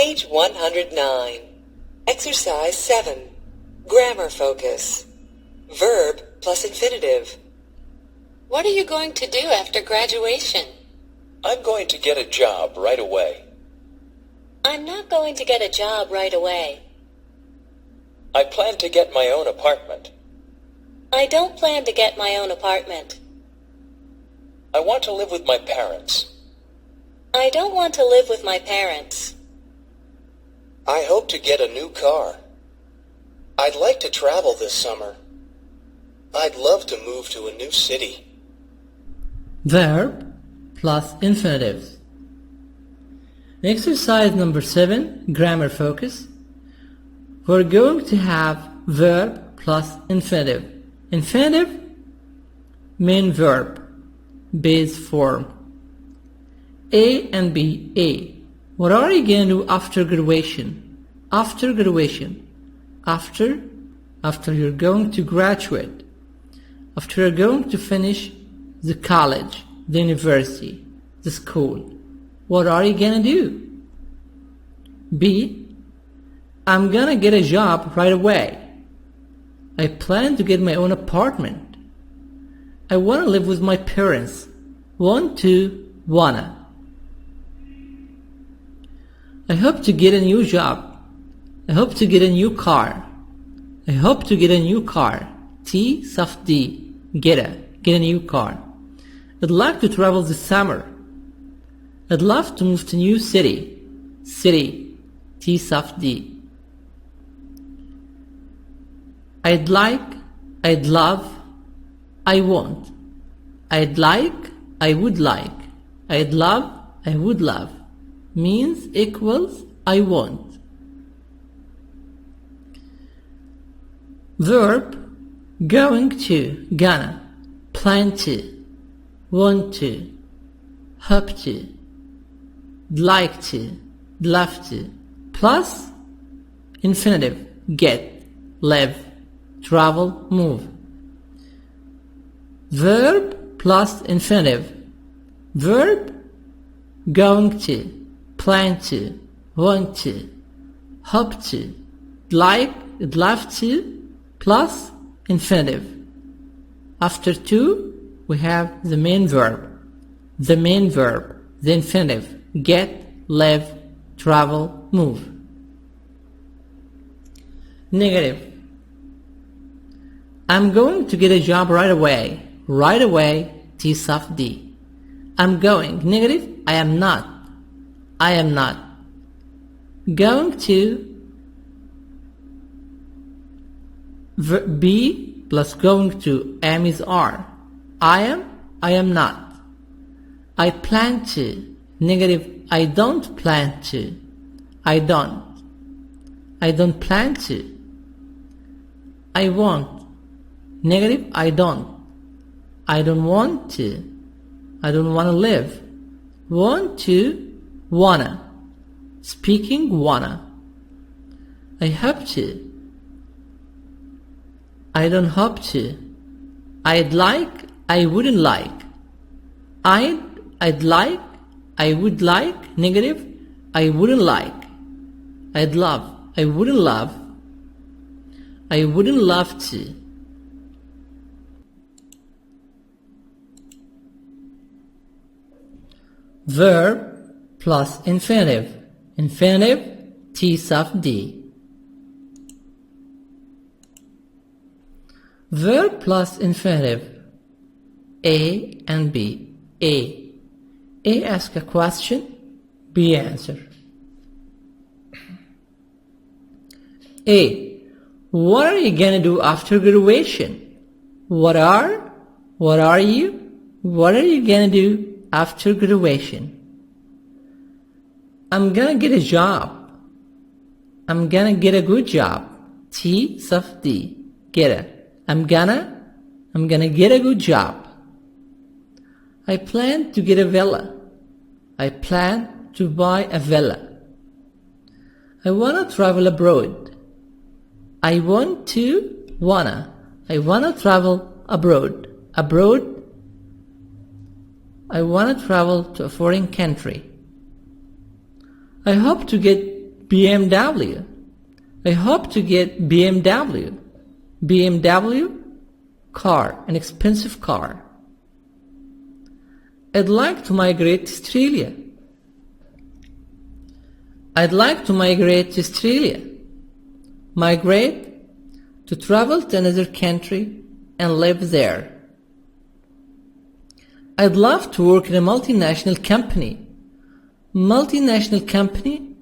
Page 109. Exercise 7. Grammar focus. Verb plus infinitive. What are you going to do after graduation? I'm going to get a job right away. I'm not going to get a job right away. I plan to get my own apartment. I don't plan to get my own apartment. I want to live with my parents. I don't want to live with my parents. I hope to get a new car. I'd like to travel this summer. I'd love to move to a new city. Verb plus infinitives. Exercise number 7, grammar focus. We're going to have verb plus infinitive. Infinitive, main verb, base form. A and B. A. What are you going to do after graduation? After graduation. After you're going to graduate. After you're going to finish the college, the university, the school. What are you going to do? B. I'm going to get a job right away. I plan to get my own apartment. I want to live with my parents. Want to, wanna. I hope to get a new job. I hope to get a new car. I hope to get a new car. T, soft D. Get a new car. I'd like to travel this summer. I'd love to move to a new city. City. T, soft D. I'd like, I'd love, I want. I'd like, I would like. I'd love, I would love. Means equals I want. Verb, going to, gonna, plan to, want to, hope to, like to, love to, plus infinitive, get, live, travel, move. Verb plus infinitive. Verb, going to, plan to, want to, hope to, like, love to, plus infinitive. After to, we have the main verb. The main verb, the infinitive, get, live, travel, move. Negative. I'm going to get a job right away. Right away, T soft D. I'm going. Negative, I am not. I am not. Going to, be plus going to, am is are. I am not. I plan to. Negative, I don't plan to. I don't. I don't plan to. I want. Negative, I don't. I don't want to. I don't want to live. Want to, wanna. Speaking, wanna. I hope to. I don't hope to. I'd like, I wouldn't like. I'd like, I would like. Negative, I wouldn't like. I'd love, I wouldn't love. I wouldn't love to. Verb plus infinitive. Infinitive, T soft D. Verb plus infinitive. A and B. A ask a question, B answer. A. What are you gonna do after graduation? What are you? What are you gonna do after graduation? I'm gonna get a job. I'm gonna get a good job. T soft D. Get it. I'm gonna get a good job. I plan to get a villa. I plan to buy a villa. I wanna travel abroad. I wanna travel abroad. I wanna travel to a foreign country. I hope to get BMW. I hope to get BMW. BMW, car, an expensive car. I'd like to migrate to Australia. I'd like to migrate to Australia. Migrate, to travel to another country and live there. I'd love to work in a multinational company. Multinational company,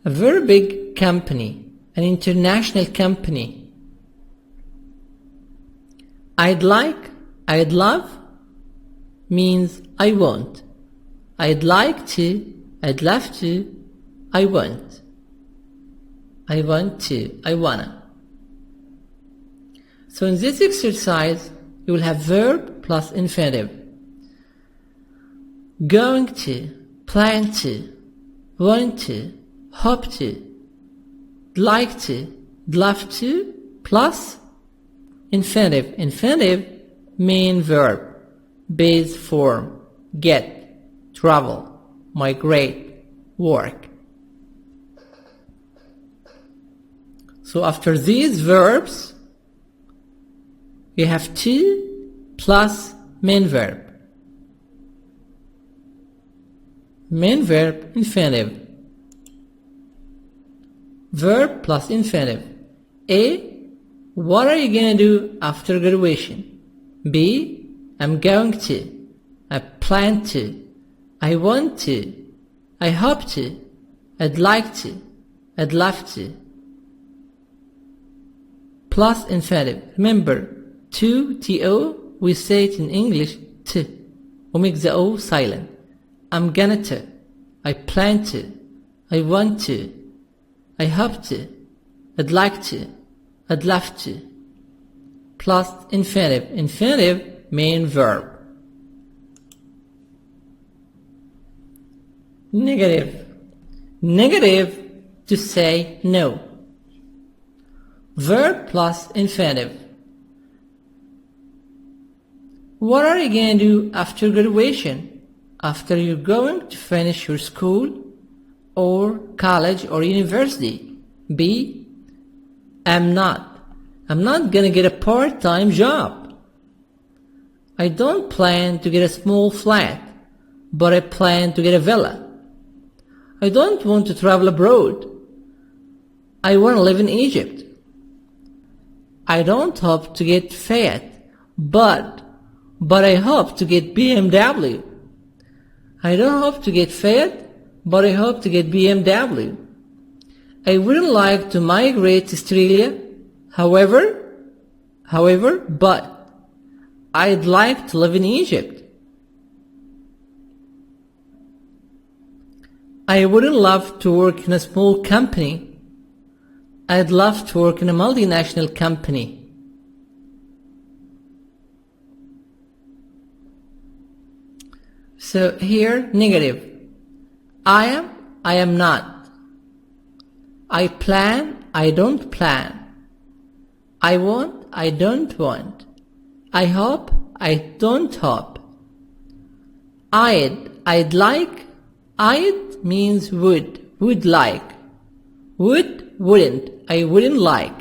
a very big company, an international company. I'd love means I want. I'd like to, I'd love to, I want. I want to, I wanna. So in this exercise, you will have verb plus infinitive. Going to, plan to, want to, hope to, like to, love to, plus infinitive. Infinitive main verb, base form, get, travel, migrate, work. So after these verbs, you have to plus main verb. Main verb, infinitive. Verb plus infinitive. A, what are you going to do after graduation? B, I'm going to. I plan to. I want to. I hope to. I'd like to. I'd love to. Plus infinitive. Remember, to, to, we say it in English, to. We make the O silent. I'm gonna to. I plan to. I want to. I hope to. I'd like to. I'd love to. Plus infinitive. Infinitive, main verb. Negative. Negative, to say no. Verb plus infinitive. What are you going to do after graduation? After you're going to finish your school or college or university? B, I'm not going to get a part-time job. I don't plan to get a small flat, but I plan to get a villa. I don't want to travel abroad. I want to live in Egypt. I don't hope to get fat, but I hope to get BMW. I don't hope to get fat, but I hope to get BMW. I wouldn't like to migrate to Australia, however, but I'd like to live in Egypt. I wouldn't love to work in a small company. I'd love to work in a multinational company. So here, negative. I am not. I plan, I don't plan. I want, I don't want. I hope, I don't hope. I'd like. I'd means would like. Wouldn't, I wouldn't like.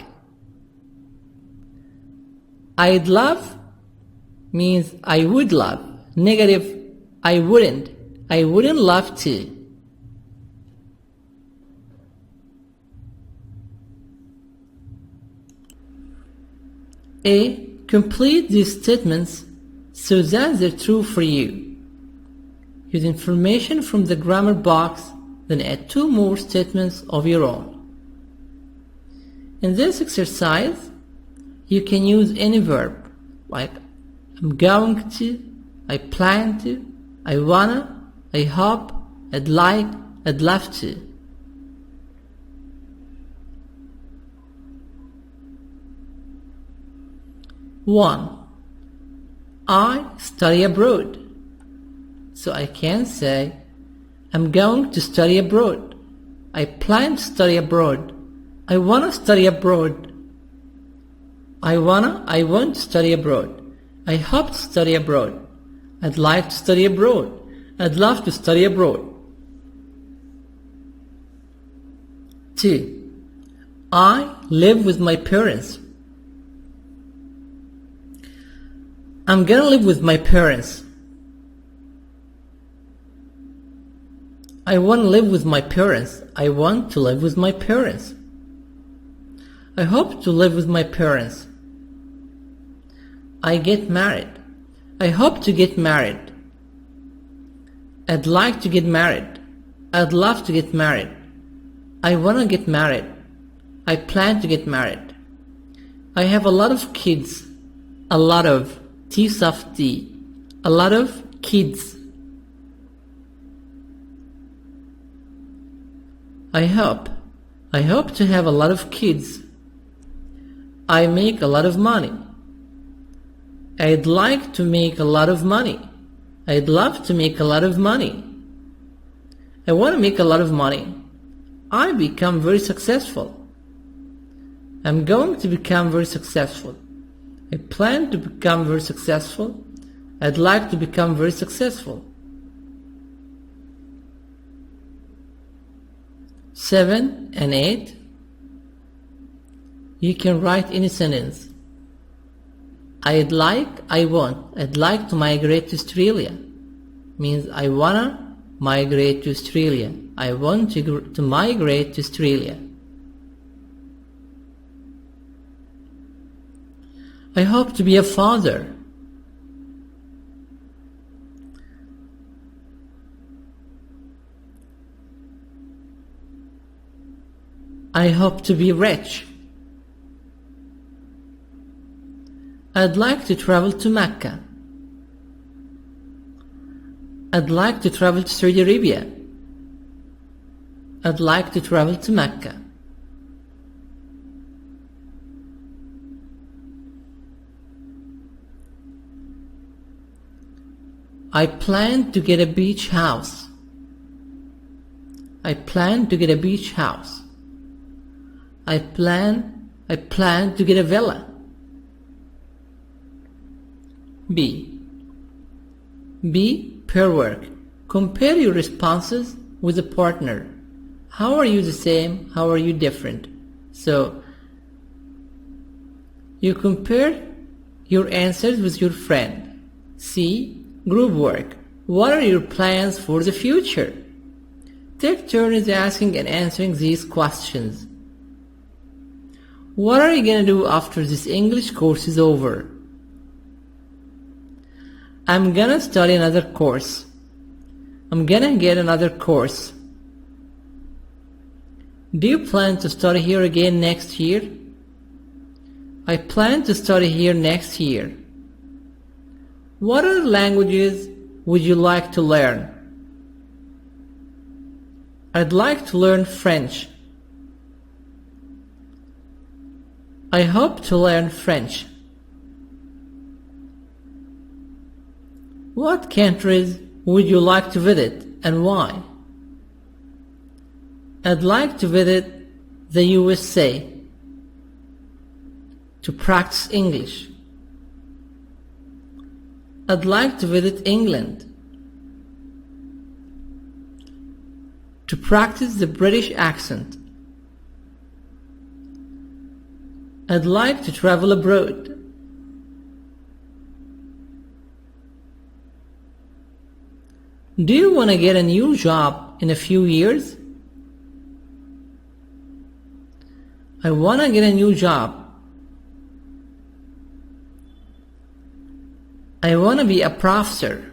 I'd love means I would love. Negative, I wouldn't love to. A, complete these statements so that they're true for you. Use information from the grammar box, then add 2 more statements of your own. In this exercise, you can use any verb, like I'm going to, I plan to, I wanna, I hope, I'd like, I'd love to. One, I study abroad. So I can say, I'm going to study abroad. I plan to study abroad. I wanna study abroad. I want to study abroad. I hope to study abroad. I'd like to study abroad. I'd love to study abroad. 2. I live with my parents. I'm gonna live with my parents. I want to live with my parents. I want to live with my parents. I hope to live with my parents. I get married. I hope to get married. I'd like to get married. I'd love to get married. I want to get married. I plan to get married. I have a lot of kids. A lot of. T soft D. A lot of kids. I hope to have a lot of kids. I make a lot of money. I'd like to make a lot of money. I'd love to make a lot of money. I want to make a lot of money. I become very successful. I'm going to become very successful. I plan to become very successful. I'd like to become very successful. 7 and 8. You can write any sentence. I'd like, I want. I'd like to migrate to Australia. Means I wanna migrate to Australia. I want to migrate to Australia. I hope to be a father. I hope to be rich. I'd like to travel to Mecca. I'd like to travel to Saudi Arabia. I'd like to travel to Mecca. I plan to get a beach house. I plan to get a beach house. I plan to get a villa. B. Pair work. Compare your responses with a partner. How are you the same? How are you different? So, you compare your answers with your friend. C. Group work. What are your plans for the future? Take turns asking and answering these questions. What are you going to do after this English course is over? I'm going to study another course. I'm going to get another course. Do you plan to study here again next year? I plan to study here next year. What other languages would you like to learn? I'd like to learn French. I hope to learn French. What countries would you like to visit and why? I'd like to visit the USA to practice English. I'd like to visit England to practice the British accent. I'd like to travel abroad. Do you want to get a new job in a few years? I want to get a new job. I want to be a professor.